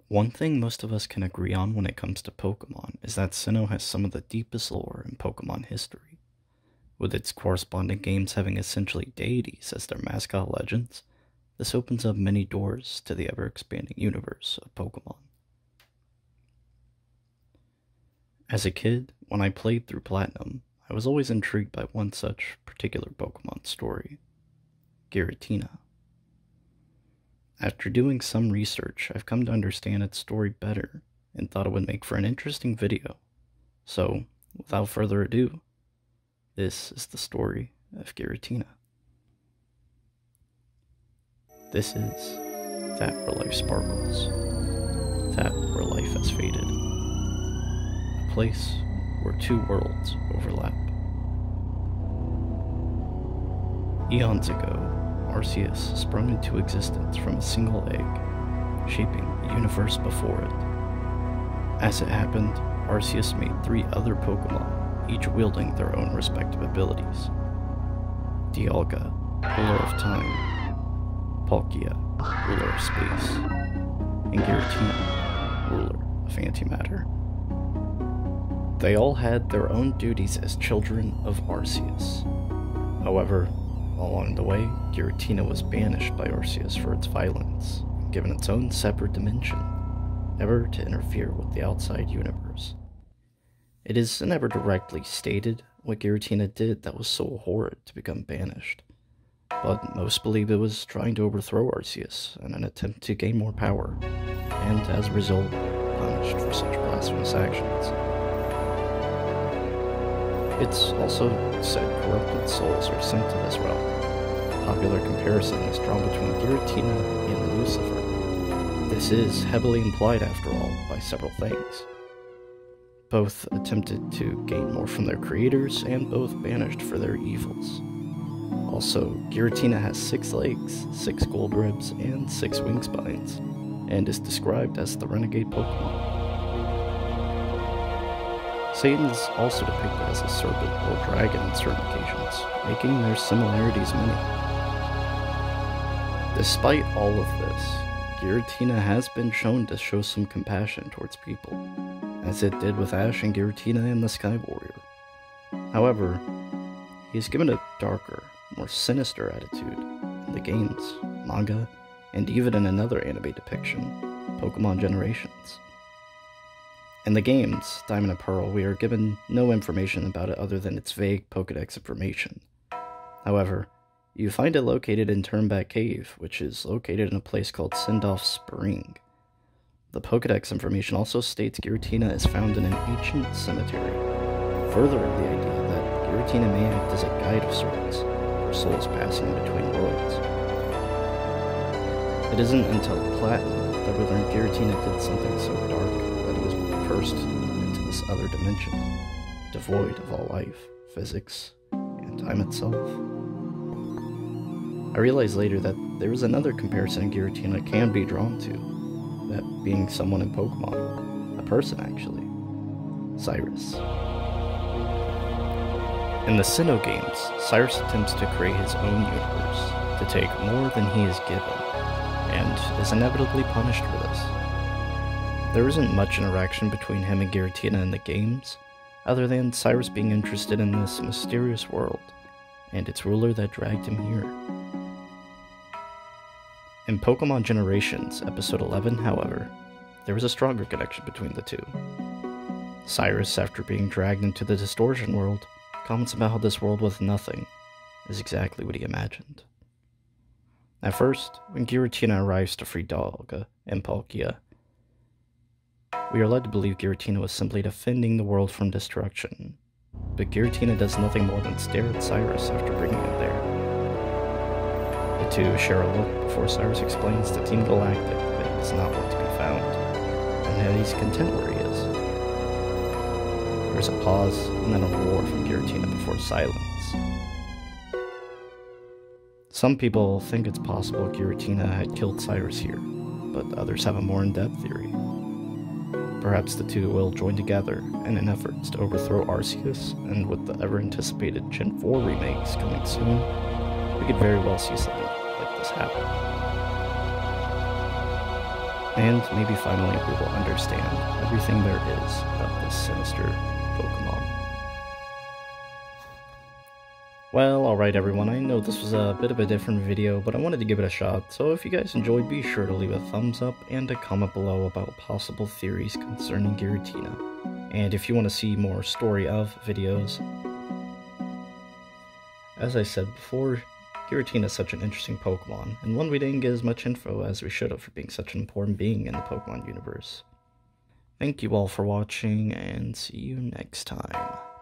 One thing most of us can agree on when it comes to Pokemon is that Sinnoh has some of the deepest lore in Pokemon history. With its corresponding games having essentially deities as their mascot legends, this opens up many doors to the ever-expanding universe of Pokemon. As a kid, when I played through Platinum, I was always intrigued by one such particular Pokemon story, Giratina. After doing some research, I've come to understand its story better and thought it would make for an interesting video. So, without further ado, this is the story of Giratina. This is that where life sparkles, that where life has faded, a place where two worlds overlap. Eons ago, Arceus sprung into existence from a single egg, shaping the universe before it. As it happened, Arceus made 3 other Pokemon, each wielding their own respective abilities. Dialga, ruler of time, Palkia, ruler of space, and Giratina, ruler of antimatter. They all had their own duties as children of Arceus. However, along the way, Giratina was banished by Arceus for its violence, and given its own separate dimension, never to interfere with the outside universe. It is never directly stated what Giratina did that was so horrid to become banished, but most believe it was trying to overthrow Arceus in an attempt to gain more power, and as a result, punished for such blasphemous actions. It's also said corrupted souls are sent to this realm. A popular comparison is drawn between Giratina and Lucifer. This is heavily implied, after all, by several things. Both attempted to gain more from their creators, and both banished for their evils. Also, Giratina has 6 legs, 6 gold ribs, and 6 wing spines, and is described as the renegade Pokemon. Satan is also depicted as a serpent or dragon on certain occasions, making their similarities many. Despite all of this, Giratina has been shown to show some compassion towards people, as it did with Ash and Giratina in the Sky Warrior. However, he is given a darker, more sinister attitude in the games, manga, and even in another anime depiction, Pokemon Generations. In the games, Diamond and Pearl, we are given no information about it other than its vague Pokedex information. However, you find it located in Turnback Cave, which is located in a place called Sindolf Spring. The Pokedex information also states Giratina is found in an ancient cemetery, furthering the idea that Giratina may act as a guide of sorts, for souls passing in between worlds. It isn't until Platinum that we learn Giratina did something so dark that it was cursed into this other dimension, devoid of all life, physics, and time itself. I realized later that there is another comparison Giratina can be drawn to, that being someone in Pokemon, a person actually, Cyrus. In the Sinnoh games, Cyrus attempts to create his own universe, to take more than he is given, and is inevitably punished for this. There isn't much interaction between him and Giratina in the games, other than Cyrus being interested in this mysterious world, and its ruler that dragged him here. In Pokemon Generations, Episode 11, however, there was a stronger connection between the two. Cyrus, after being dragged into the Distortion world, comments about how this world with nothing is exactly what he imagined. At first, when Giratina arrives to free Dialga and Palkia, we are led to believe Giratina was simply defending the world from destruction, but Giratina does nothing more than stare at Cyrus after bringing him there. The two share a look before Cyrus explains to Team Galactic that he is not what to be found, and that he's content where he is. There's a pause, and then a roar from Giratina before silence. Some people think it's possible Giratina had killed Cyrus here, but others have a more in-depth theory. Perhaps the two will join together in an effort to overthrow Arceus, and with the ever-anticipated Gen 4 remakes coming soon, we could very well see something like this happen. And maybe finally we will understand everything there is about this sinister Pokemon. Well, alright everyone, I know this was a bit of a different video, but I wanted to give it a shot, so if you guys enjoyed, be sure to leave a thumbs up and a comment below about possible theories concerning Giratina. And if you want to see more Story Of videos, as I said before, Giratina is such an interesting Pokemon, and one we didn't get as much info as we should have for being such an important being in the Pokemon universe. Thank you all for watching, and see you next time.